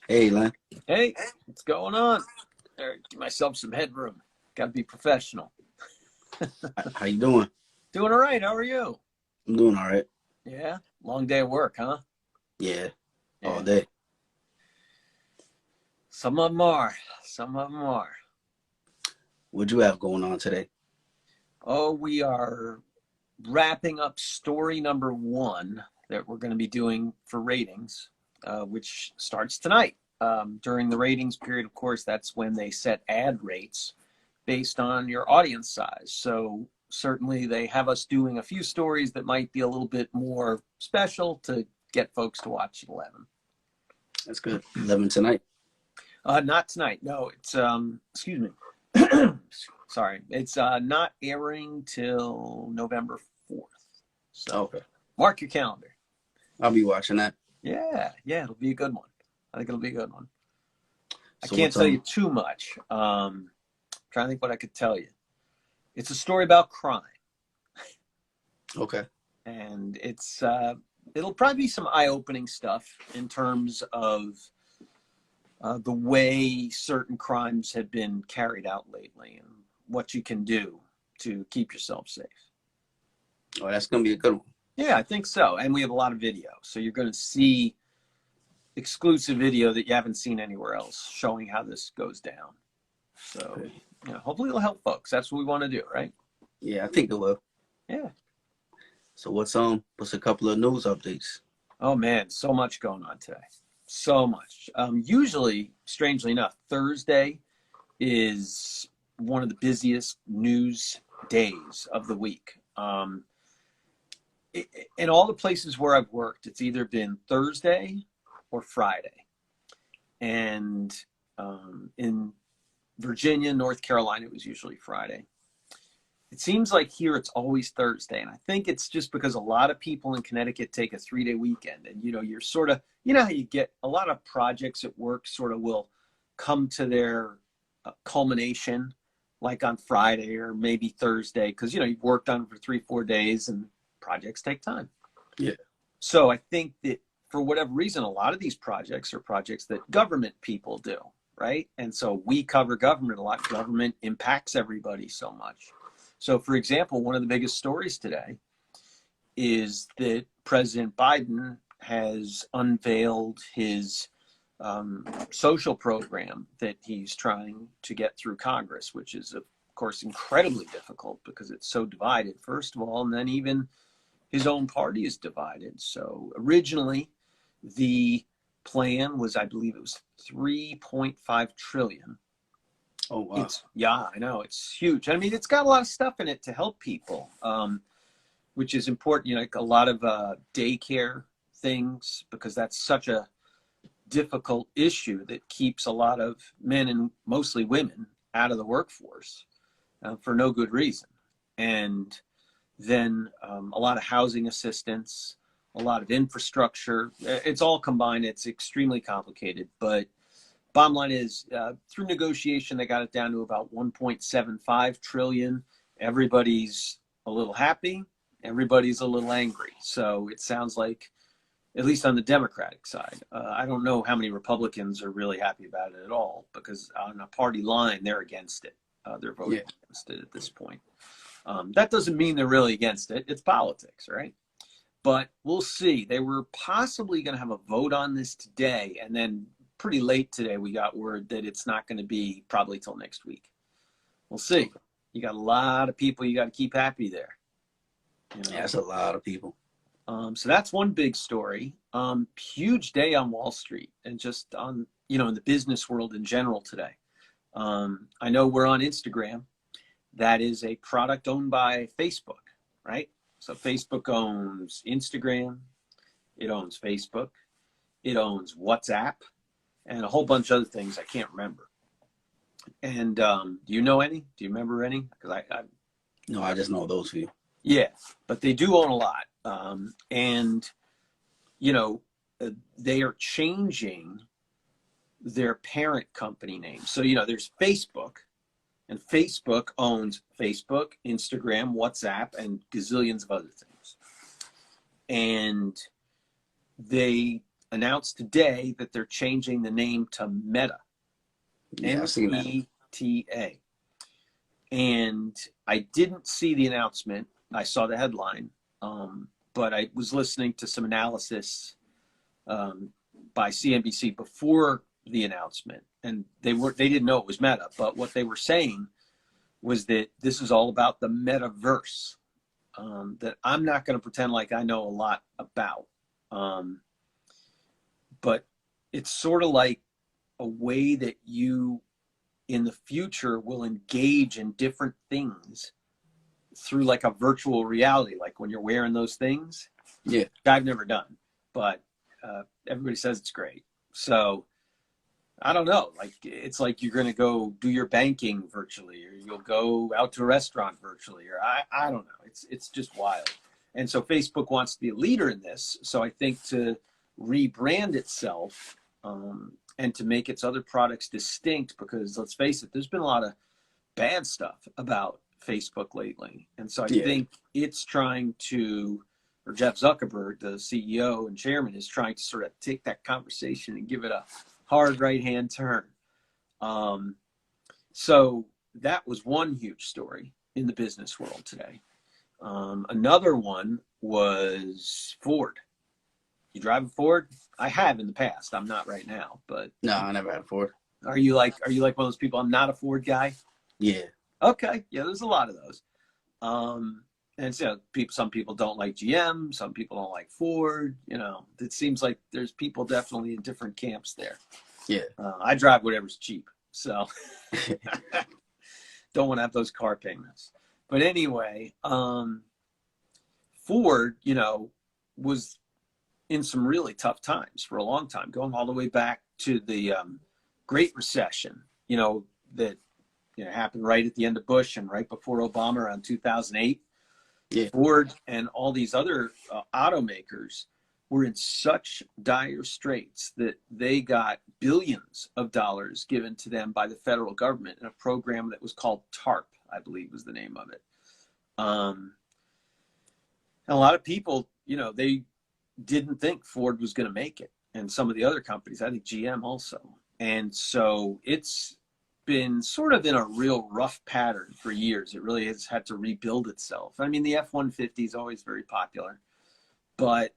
Hey, Len. Hey, what's going on? There, give myself some headroom. Got to be professional. How you doing? Doing all right. How are you? I'm doing all right. Yeah, long day of work, huh? Yeah, all Yeah, day. some of them are. Some of them are. What you have going on today? Oh, we are wrapping up story number one that we're going to be doing for ratings, which starts tonight. During the ratings period, of course, that's when they set ad rates based on your audience size. So certainly they have us doing a few stories that might be a little bit more special to get folks to watch at 11. That's good. 11 tonight. Not tonight. No, it's excuse me. Sorry, it's not airing till November 4th. So Okay. mark your calendar. I'll be watching that. Yeah, it'll be a good one. I think it'll be a good one. I So can't what's tell you too much. Trying to think what I could tell you. It's a story about crime, okay. and it'll probably be some eye-opening stuff in terms of the way certain crimes have been carried out lately and what you can do to keep yourself safe. Oh, that's gonna be a good one. Yeah, I think so. And we have a lot of video, so you're going to see exclusive video that you haven't seen anywhere else showing how this goes down. So, Okay. hopefully it'll help folks. That's what we want to do, right? Yeah, I think it will. Yeah. So what's a couple of news updates? Oh man, so much going on today. So much. Usually, strangely enough, Thursday is one of the busiest news days of the week. In all the places where I've worked, it's either been Thursday or Friday. And in Virginia, North Carolina, it was usually Friday. It seems like here it's always Thursday. And I think it's just because a lot of people in Connecticut take a 3-day weekend. And, you're sort of, how you get a lot of projects at work sort of will come to their culmination like on Friday or maybe Thursday because, you've worked on it for 3-4 days and projects take time. Yeah. So I think that for whatever reason, a lot of these projects are projects that government people do, right? And so we cover government a lot. Government impacts everybody so much. So, for example, one of the biggest stories today is that President Biden has unveiled his social program that he's trying to get through Congress, which is, of course, incredibly difficult because it's so divided, first of all, and then even his own party is divided. So originally, the plan was, I believe it was 3.5 trillion. Oh wow. Yeah, I know it's huge. I mean, it's got a lot of stuff in it to help people, which is important. Like a lot of daycare things because that's such a difficult issue that keeps a lot of men and mostly women out of the workforce for no good reason. And then a lot of housing assistance, a lot of infrastructure. It's all combined. It's extremely complicated. But bottom line is, through negotiation, they got it down to about 1.75 trillion. Everybody's a little happy. Everybody's a little angry. So it sounds like, at least on the Democratic side, I don't know how many Republicans are really happy about it at all because on a party line, they're against it. They're voting Yeah. against it at this point. That doesn't mean they're really against it. It's politics, right? But we'll see. They were possibly going to have a vote on this today, and then pretty late today we got word that it's not going to be probably till next week. We'll see. Okay. You got a lot of people you got to keep happy there. Yeah, that's a lot of people. So that's one big story. Huge day on Wall Street and just on, in the business world in general today. I know we're on Instagram. That is a product owned by Facebook, right? So Facebook owns Instagram, it owns Facebook, it owns WhatsApp, and a whole bunch of other things I can't remember. And do you know any? Do you remember any? Because No, I just know those few. yeah, but they do own a lot. And, you know, they are changing their parent company name. So, there's Facebook, and Facebook owns Facebook, Instagram, WhatsApp, and gazillions of other things. And they announced today that they're changing the name to Meta. Yeah, I seen that. META. And I didn't see the announcement. I saw the headline, but I was listening to some analysis by CNBC before the announcement, and they didn't know it was Meta, but what they were saying was that this is all about the metaverse, that I'm not going to pretend like I know a lot about, but it's sort of like a way that you in the future will engage in different things through like a virtual reality, like when you're wearing those things. Yeah. I've never done, but everybody says it's great. So I don't know, like it's like you're going to go do your banking virtually, or you'll go out to a restaurant virtually, or I don't know. It's just wild. And so Facebook wants to be a leader in this. So I think to rebrand itself, and to make its other products distinct, because let's face it, there's been a lot of bad stuff about Facebook lately. And so I think it's trying to, or Jeff Zuckerberg, the CEO and chairman, is trying to sort of take that conversation and give it a hard right-hand turn. So that was one huge story in the business world today. Another one was Ford. You drive a Ford? I have in the past. I'm not right now, but No, I never had a Ford. Are you like one of those people? I'm not a Ford guy. Yeah. Okay. Yeah, there's a lot of those. And so some people don't like GM, some people don't like Ford. You know, it seems like there's people definitely in different camps there. Yeah. I drive whatever's cheap, so don't want to have those car payments. But anyway, Ford, you know, was in some really tough times for a long time, going all the way back to the Great Recession, you know, that happened right at the end of Bush and right before Obama around 2008. Yeah. Ford and all these other automakers were in such dire straits that they got billions of dollars given to them by the federal government in a program that was called TARP, I believe was the name of it. And a lot of people, you know, they didn't think Ford was going to make it, and some of the other companies, I think GM also. And so it's been sort of in a real rough pattern for years. It really has had to rebuild itself. I mean, the F-150 is always very popular, but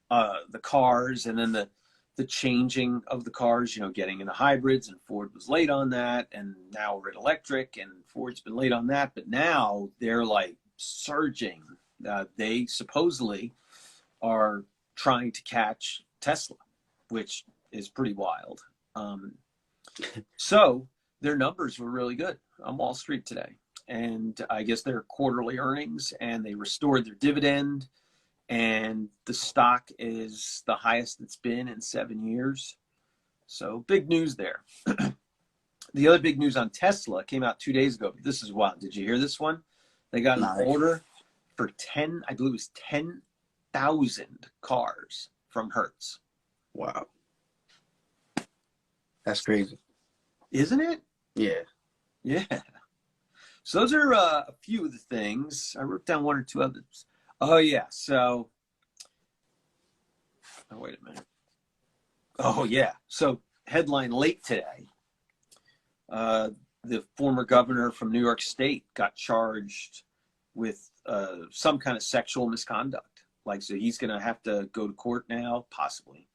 the cars and then the changing of the cars, you know, getting into hybrids, and Ford was late on that, and now we're at electric, and Ford's been late on that, but now they're like surging. They supposedly are trying to catch Tesla, which is pretty wild. So their numbers were really good on Wall Street today. And I guess their quarterly earnings, and they restored their dividend, and the stock is the highest it's been in 7 years. So big news there. The other big news on Tesla came out 2 days ago. This is wild. Did you hear this one? They got an order for 10, I believe it was 10,000 cars from Hertz. Wow. That's crazy. Isn't it? Yeah. Yeah. So those are a few of the things. I wrote down one or two others. Oh, yeah. So, oh, wait a minute. Oh, yeah. So headline late today. The former governor from New York State got charged with some kind of sexual misconduct. Like, so he's going to have to go to court now, possibly,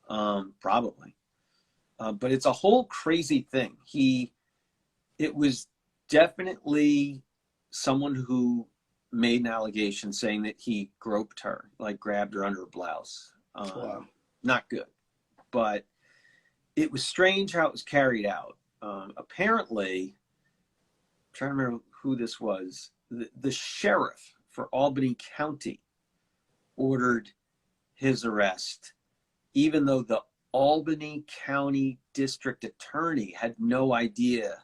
probably. But it's a whole crazy thing. It was definitely someone who made an allegation saying that he groped her, like grabbed her under her blouse. Wow. Not good. But it was strange how it was carried out. Apparently, I'm trying to remember who this was. The sheriff for Albany County ordered his arrest, even though the Albany County District Attorney had no idea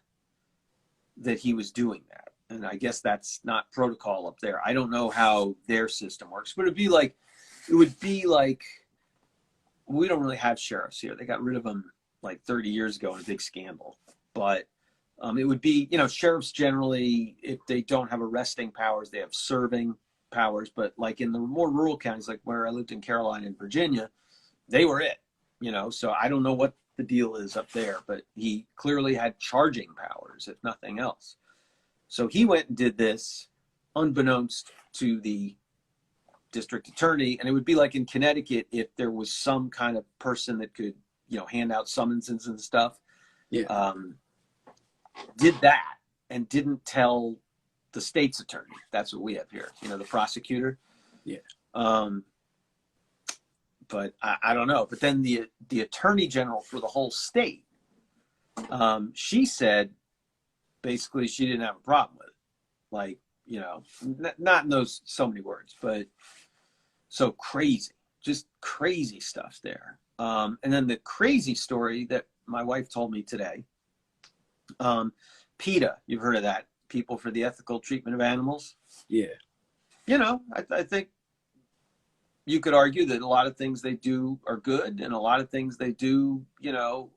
that he was doing that. And I guess that's not protocol up there. I don't know how their system works, but it would be like, we don't really have sheriffs here. They got rid of them like 30 years ago in a big scandal. But it would be, you know, sheriffs generally, if they don't have arresting powers, they have serving powers. But like in the more rural counties, like where I lived in Carolina and Virginia, they were it, you know. So I don't know what the deal is up there, but he clearly had charging powers, if nothing else. So he went and did this unbeknownst to the district attorney. And it would be like in Connecticut, if there was some kind of person that could, you know, hand out summonses and stuff, Yeah. did that and didn't tell the state's attorney. That's what we have here, you know, the prosecutor. Yeah. But I don't know. But then the attorney general for the whole state, she said basically she didn't have a problem with it. Like, you know, not in those so many words, but so crazy, just crazy stuff there. And then the crazy story that my wife told me today, PETA, you've heard of that, People for the Ethical Treatment of Animals. Yeah. You know, I think you could argue that a lot of things they do are good, and a lot of things they do, you know,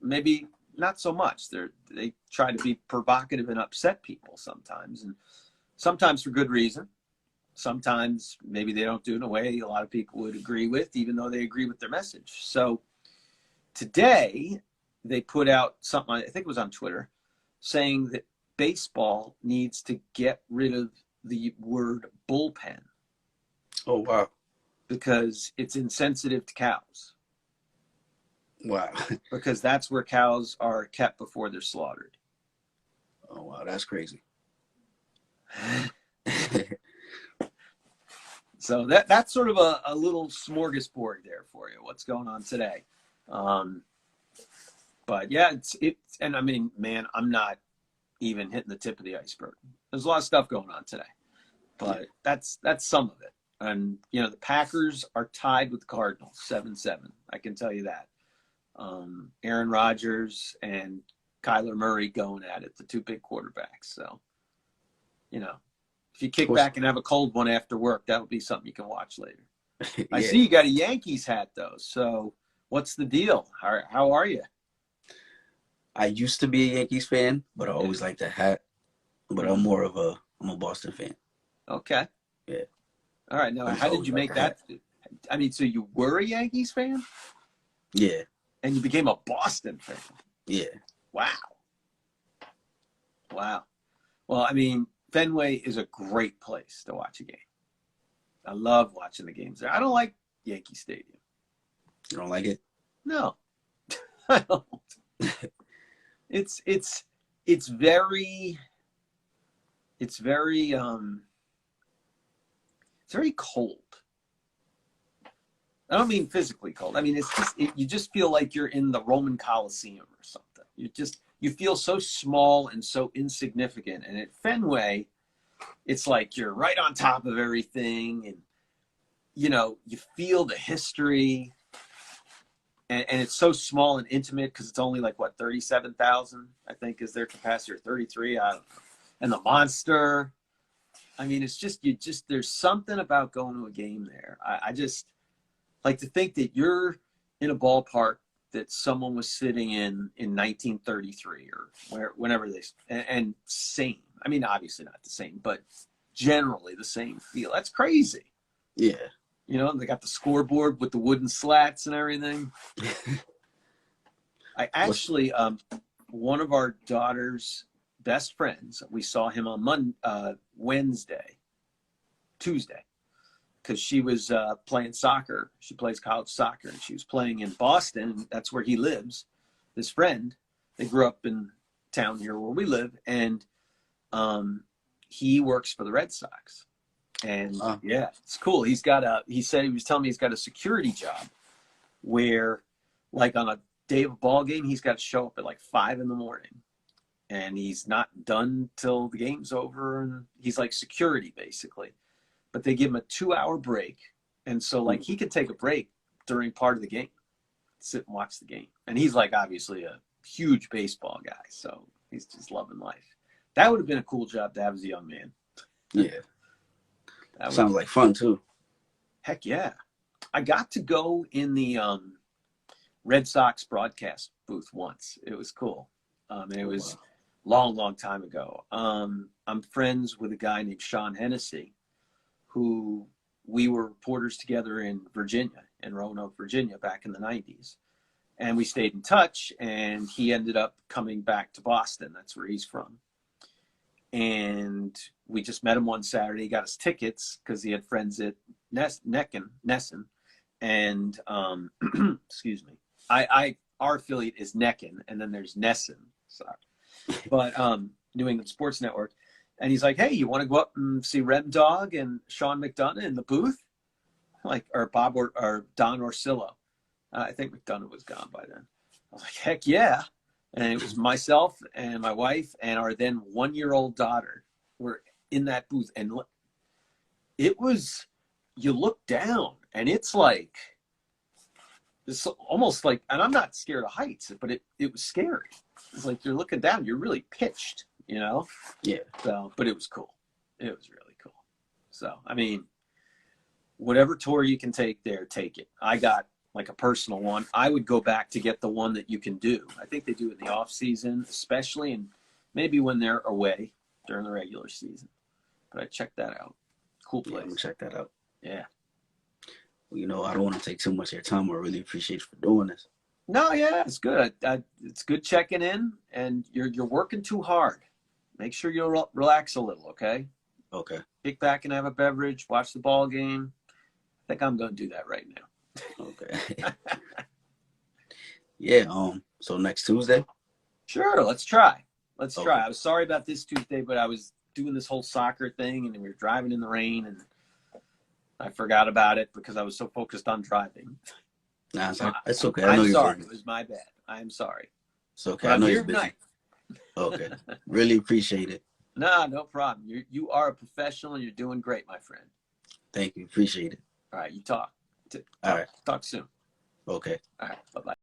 maybe not so much. They try to be provocative and upset people sometimes, and sometimes for good reason. Sometimes maybe they don't do it in a way a lot of people would agree with, even though they agree with their message. So today they put out something, I think it was on Twitter, saying that baseball needs to get rid of the word bullpen. Oh, wow. Because it's insensitive to cows. Wow. Because that's where cows are kept before they're slaughtered. Oh, wow. That's crazy. So that's sort of a little smorgasbord there for you. What's going on today? But yeah, and I mean, man, I'm not even hitting the tip of the iceberg. There's a lot of stuff going on today, but that's some of it. And, you know, the Packers are tied with the Cardinals, 7-7. I can tell you that. Aaron Rodgers and Kyler Murray going at it, the two big quarterbacks. So, you know, if you kick back and have a cold one after work, that'll be something you can watch later. Yeah. I see you got a Yankees hat, though. So what's the deal? How are you? I used to be a Yankees fan, but I always liked the hat. But I'm a Boston fan. Okay. Yeah. All right. Now, how did you make that? I mean, so you were a Yankees fan? Yeah. And you became a Boston fan? Yeah. Wow. Well, I mean, Fenway is a great place to watch a game. I love watching the games there. I don't like Yankee Stadium. You don't like it? No, I don't. It's very cold. I don't mean physically cold. I mean, it's just, you just feel like you're in the Roman Colosseum or something. You feel so small and so insignificant. And at Fenway, it's like you're right on top of everything. And, you know, you feel the history. And it's so small and intimate because it's only like, what, 37,000, I think, is their capacity, or 33. I don't know. And the Monster. I mean, it's just, there's something about going to a game there. I just like to think that you're in a ballpark that someone was sitting in 1933 or whenever and same. I mean, obviously not the same, but generally the same feel. That's crazy. Yeah. You know, they got the scoreboard with the wooden slats and everything. I actually, one of our daughter's best friends, we saw him on Tuesday, because she was playing soccer. She plays college soccer, and she was playing in Boston. That's where he lives. This friend, they grew up in town here where we live, and he works for the Red Sox. And yeah, it's cool. He was telling me he's got a security job where, like, on a day of a ball game, he's got to show up at like 5 a.m. and he's not done till the game's over. And he's like security basically, but they give him a 2-hour break. And so like he could take a break during part of the game, sit and watch the game. And he's like, obviously a huge baseball guy. So he's just loving life. That would have been a cool job to have as a young man. Yeah. That sounds like fun too. Heck yeah. I got to go in the Red Sox broadcast booth once. It was cool. And it was long time ago. I'm friends with a guy named Sean Hennessy, who we were reporters together in Virginia. in Roanoke, Virginia, back in the 90s. And we stayed in touch, and he ended up coming back to Boston. That's where he's from. And we just met him one Saturday. He got us tickets because he had friends at Nesson. And excuse me, our affiliate is Necken, and then there's Nesson. Sorry, but New England Sports Network. And he's like, "Hey, you want to go up and see Rem Dog and Sean McDonough in the booth?" Like, or Bob or Don Orsillo. I think McDonough was gone by then. I was like, "Heck yeah!" And it was myself and my wife and our then 1-year-old daughter were in that booth, and it was. You look down, and it's almost like, and I'm not scared of heights, but it was scary. It's like you're looking down, you're really pitched, you know? Yeah. So, but it was cool. It was really cool. So, I mean, whatever tour you can take there, take it. I got like a personal one. I would go back to get the one that you can do. I think they do it in the off season, especially, and maybe when they're away during the regular season. But I checked that out. Cool place. Yeah, I'm gonna check that out. Yeah. You know, I don't want to take too much of your time. I really appreciate you for doing this. No, yeah, it's good. It's good checking in, and you're working too hard. Make sure you relax a little, okay? Okay. Kick back and have a beverage, watch the ball game. I think I'm going to do that right now. Okay. Yeah. So next Tuesday. Sure, let's try. Let's Okay. try. I was sorry about this Tuesday, but I was doing this whole soccer thing, and we were driving in the rain, and I forgot about it because I was so focused on driving. Nah, it's okay. I know I'm you're sorry. busy. It was my bad. I am sorry. It's okay. But I know I'm you're here busy. tonight. Okay. Really appreciate it. Nah, no problem. You are a professional, and you're doing great, my friend. Thank you. Appreciate it. All right, you talk. All right. Talk soon. Okay. All right, bye-bye.